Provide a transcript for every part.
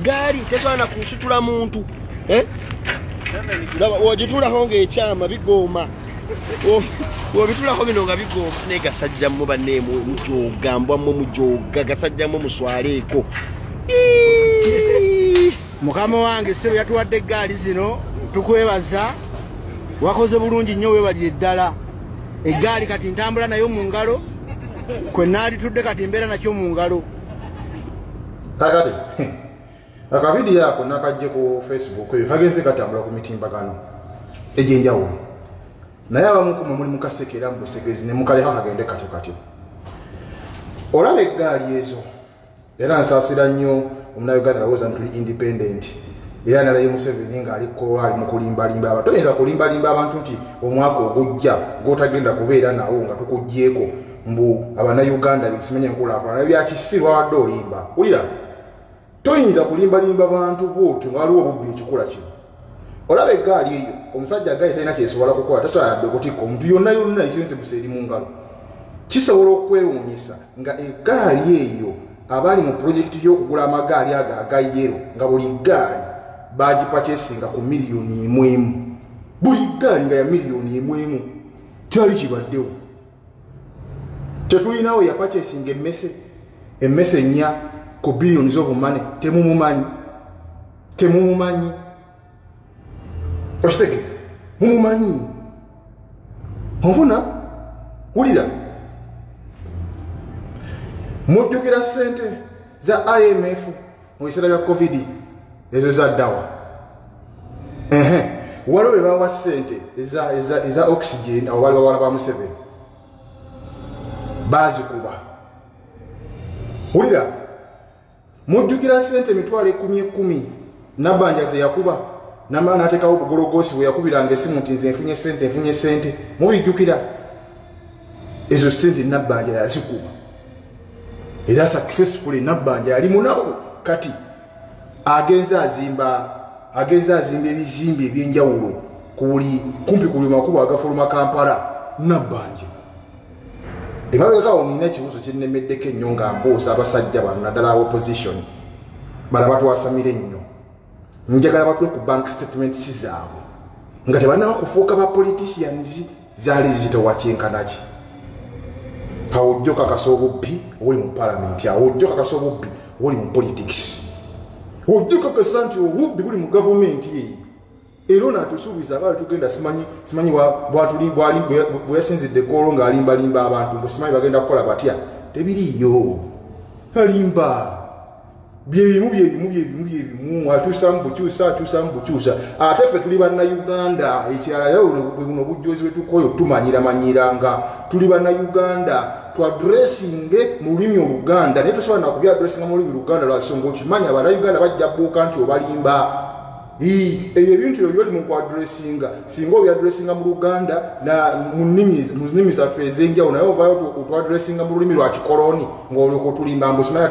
Gari tezana kusutula muntu wajitulaho ng'ekyama bigoma wabitulaho bino nga bigoma negasajjamu banneemu mujoga mbwamu mujoga gasajjamu muswaleeko mukama wange sebo yatuwadde eggaali zino tukwebaza wakoze bulungi nnyo weebalire ddala eggaali kati ntambula nayo mu ngalo kwe naali tudde kati mbeera nakyo mu ngalo kakati akavidiyo ako nakajje ku Facebook eyo kagenze katambula ku mitimbagano egy'enjawulo naye abamu kumwe muli mukasekera mubusekezi ne mukaleka kagende katyo katyo olaba eggaali ezo era nsaasira nnyo omunauganda lowooza ntuli independent era nalaye Museveni ng'aliko ali mu kulimbalimba abantu toyinza kulimbalimba abantu nti omwaka ogujja gw'otagenda kubeera nawo nga tukuggyeko mbu abannayuganda bisimanye enkulaakulana byakisirwa wadde olimba wulira toyinza kulimbalimba bantu bwotyo nga waliwo obubbi ekikula kino olaba eggaali eyo omusajja aggaali talina kyesobola kukola tasobola yadde okutikka omuntu yonna yonna isensebusa eri mu ngalo kisobola okwewuunyisa nga eggaali eyo abali mu pulojekiti y'okugula amagaali ago aga yero nga buli ggaali bagipakyesinga ku miliyoni emu buli ggaali nga ya miliyoni emu kyali kibaddewo tetulinawo yapakyesinga emmese nnya ku billions of money temumumanyi okitegeera mumumanyi onfuna wulira mujjukira ssente za IMF mu biseera bya covid ezo zaddawa waliwo be bawa ssente eza oxygen abo bali bawala ba Museveni bazikuba wulira mujjukira ssente emitwalo 10 Nabbanja ze yakuba namala n'ateekawo obugologosi bwe yakubiranga essimu nti nze nfunye ssente mubijjukira ezo ssente Nabbanja yazikuba era successfully Nabbanja yali munaku kati agenza azimba ebizimbe ebyenjawulo kumpi ku buli makubo agafuluma Kampala Nabbanja emabegakawo nina ekibuzo kyennemeddeko ennyo nga mbooza abasajja bano naddala opposition bala batwasamira ennyo njagala batule ku bank statements zaabwe nga tebanaba kufuuka ba politicians zaali zitowa kyenkanaki awo ojjo kakasa obubbi obuli mu parliament awo ojjo kakasa obubbi obuli mu politics ojjo kakasa nti obubbi buli mu gavumenti ye era natusuubiza abaali tugenda simanyi bwe yasinzidde koolo ng'alimbalimba abantu bwe simanyi bagenda kukola batya tebiriyo alimba byebimu akyusa mu bukyusa ate ffe tuli bannayuganda ekirala buno obujjoozi bwe tukoyo tumanyiranga tuli bannayuganda twadressinge mu lulimi oluganda naye tosobola nakubya adressinga mu lulimi oluganda lwakisonga okimanya abannayuganda bajja bbuuka nti obalimba ebyo ebintu ebyo byoli mu kwadressinga singa obyadressinga mu luganda mu nnimi zaffe ez'enjawulo naye ovaayo otwadressinga mu lulimi lwa kikoloni ng'olyoka otulimba mbu simanya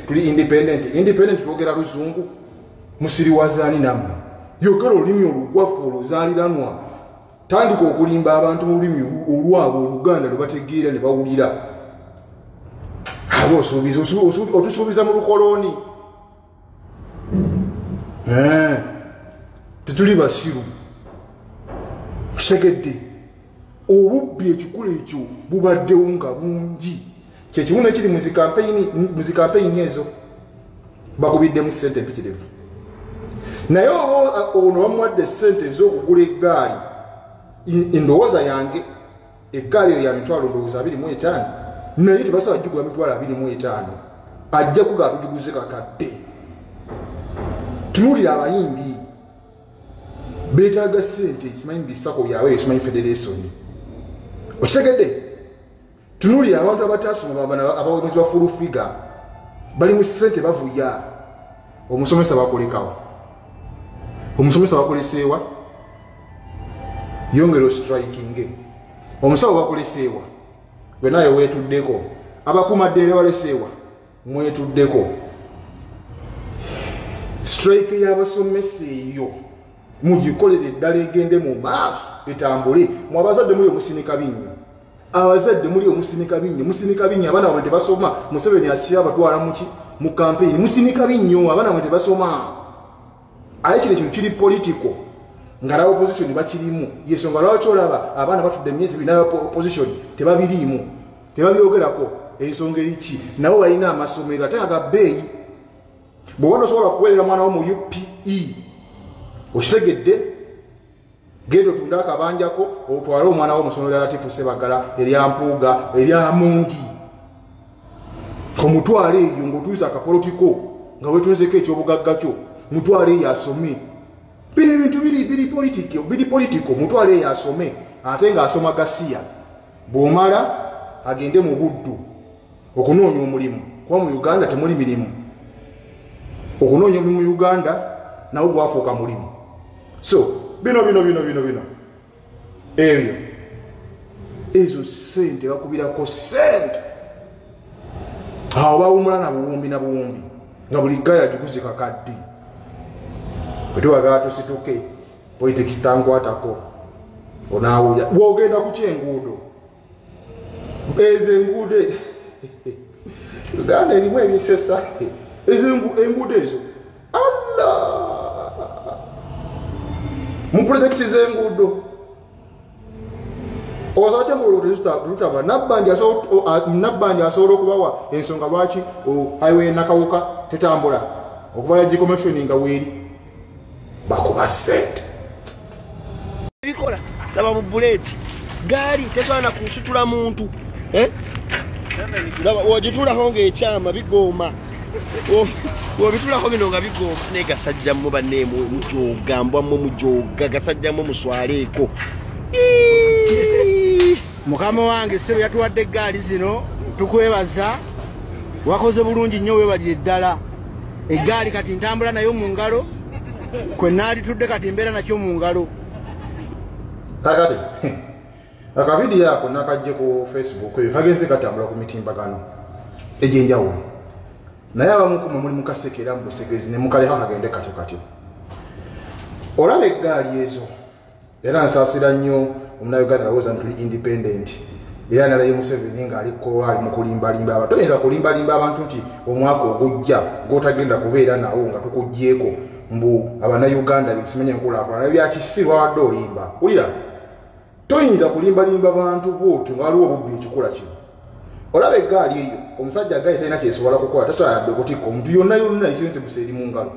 tuli independent twogera luzungu musiriwazaani nammwe yogera olulimi olugwafu oluzaaliranwa tandika okulimba abantu mu lulimi olwabwe oluganda lwe bategeera ne bawulira aba otusuubiza mu lukoloni tetuli basiru kitegedde obubbi ekikula ekyo bubaddewo nga bungi kyekimu nekiri mu zikampeyini ezo bakubiddemu ssente empitirivu naye ono bamuwadde ssente ez'okugula eggaali endowooza yange eggaali eyo ya mitwalo ndowooza 25 naye tebasobola gigula mitwalo 25 ajja kuga bituguze kakadde tunulira abayimbi beetaaga ssente simanyi bisako byabwe simanyi federation okitegedde tunulira abantu abataasoma abawozi ba full figure bali mu ssente bavuya omusomesa bakolekawo omusomesa bakoleseewa yongero striking omusawo bakoleseewa gwe naye weetuddeko abakumadde baleseewa mwetuddeko strike y'abasomesa eyo mugikolere eddala egende mu maaso etambule mu abazadde muli omusinika binnyo abazadde muli omusinika binnyo abaana bamwe tebasoma Museveni asiya abatwala muki mu campaign musinika binnyo abaana mwe tebasoma aye kino kiri political nga la opposition bakirimu yesonga lwaki olaba abaana batudde emyezi bina opposition tebabiriimu tebabyogerako ensonga eriki nabo balina amasomero ate aga bbeeyi bw'oba tosobola kuweerera mwana wo mu UPE okitegedde genda otunda akabanjako otwale omwana wo musomero lya Latifu Sebagala erya Mpuuga erya Mungi omutwale eyo ng'otuuza akapolitiko nga wetunzeko ekyobugagga kyo mutwale eyo asome bino ebintu biri politiko mutwale eyo asome ate ng'asoma gasiya bw'omala agende mu buddu okunoonya omulimu kuba mu Uganda temuli mirimu okunoonya omulimu mu Uganda nawo gwafuuka mulimu so bino ebyo ezo sente bakubirako sente awo bawumula na buwumbi nga buli gala agikuze kakadde bwetwagala tusituke politics tankwatako onaawuya bwogenda ku kyenguudo ezo enguudo Uganda erimu ebisesa ezo enguudo ezo Allah mu project z'enguudo ozache ngolotuzitaba nabbanja asobola okubawa ensonga lwaki highway nakawuka tetambula okuva ya decommissioning weeri bakuba sente bikola laba mu buleti gaali tetwana kusutula muntu laba wogitulaho ng'ekyama bigoma wobitulako bino nga bigoma negasajjammu banneemu mujogambwammu mujoga gasajjammu muswaleeko mukama wange sebo yatuwadde eggaali zino tukwebaza wakoze bulungi nnyo weebalire ddala eggaali kati ntambula nayo mu ngalo kwe naalitudde kati mbeera nakyo mu ngalo kakati akavidiyo ako nakajje ku Facebook eyo kagenze katambula ku mitimbagano egy'enjawulo naye abamu ku muli mukasekera mu busekezi ne mukaleka kagende katyo olaba eggaali ezo era nsaasira nnyo omunauganda alowooza nti tuli independent era nalaye Museveni ng'aliko ali mu kulimbalimba abantu toyinza kulimbalimba abantu nti omwaka ogujja gw'otagenda kubeera nawo nga tukuggyeko mbu abannayuganda bisimanye enkulaakulana byakisirwa wadde olimba wulira toyinza kulimbalimba bantu bwotyo nga waliwo obubbi ekikola kino olaba eggaali eyo omusajja aggaali talina kyesobola kukola tasobola yadde okutikka omuntu yonna isensebusa eri mu ngalo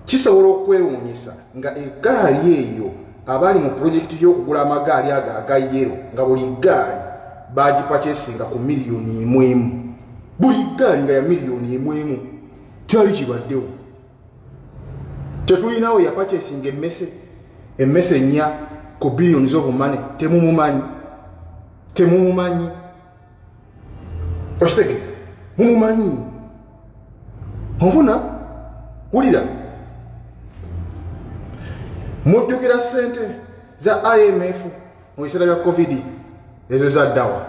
kisobola okwewuunyisa nga eggaali eyo abali mu projekiti y'okugula amagaali ago aga yero nga buli ggaali bagipacesinga ku $1,000,000 buli ggaali nga ya $1,000,000 kyali kibaddewo tetulinawo yapacesinga emmese 4 ku billions of money temumumanyi okitege mumumanyi onfuna wulira mujjukira sente za IMF mu biseera bya COVID ezo zaddawa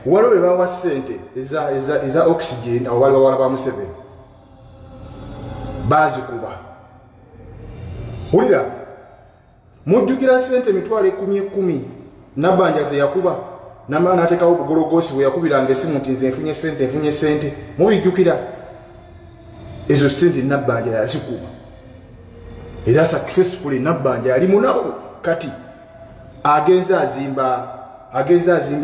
waliwo bebawa sente eza oxygen abo bali bawala ba Museveni bazikuba wulira mujjukira sente $10,000 nabbanja ze yakuba namala n'ateekawo obugologosi bwe yakubiranga esimu nti nze nfunye sente mubijjukira ezo sente nabbanja yazikuba era successfully nabbanja yali munaku kati agenza azimba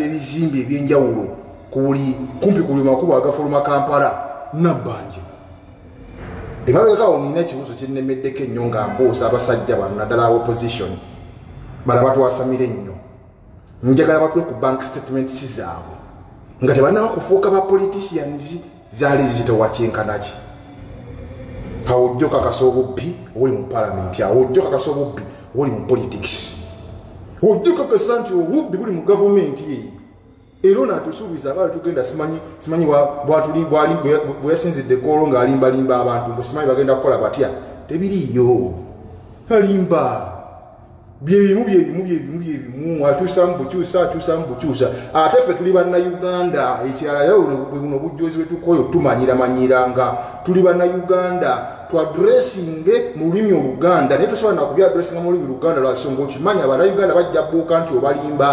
ebizimbe ebyenjawulo kumpi ku buli makubo agafuluma Kampala nabbanja emabegakawo nina ekibuzo kinnemeddeko ennyo nga mbooza abasajja bano naddala opposition bala batwasamira ennyo njagala batule ku bank statements zaabwe nga tebannaba kufuuka ba politicians zaali zitowa kyenkanaki awo ojjo kakasa obubbi obuli mu parliament awo ojjo kakasa obubbi obuli mu politics ojjo kakasa nti obubbi buli mu gavumenti era onatusuubiza abaali tugenda simanyi bwe yasinzidde koolo ng'alimbalimba abantu bwe simanyi bagenda kukola batya tebiriiyo alimba byebimu akyusa mu bukyusa ate ffe tuli bannayuganda ekirala yo buno obujjoozi bwetukoyo tumanyiranga tuli bannayuganda twadressinge mu lulimi oluganda naye tosobola nakubyaddressinga mu lulimi luganda lwakisonga okimanya abannayuganda bajja bbuuka nti obalimba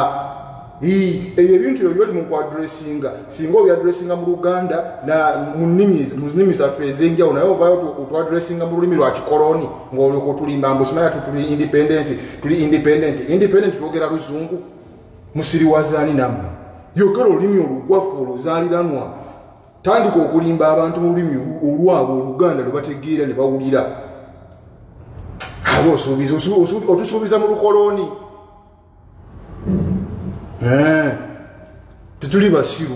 ebyo ebintu ebyo byoli mu kuadressinga singa obyadressinga mu Luganda mu nnimi zaffe ez'enjawulo naye ovaayo otuadressinga mu lulimi lwa kikoloni ng'olyoka otulimba mbu simanya tuli independent twogera Luzungu musiriwazaani nammwe yogera olulimi olugwafu oluzaaliranwa tandika okulimba abantu mu lulimi olwabwe Oluganda lwe bategeera ne bawulira aba otusuubiza mu lukoloni tetuli basiru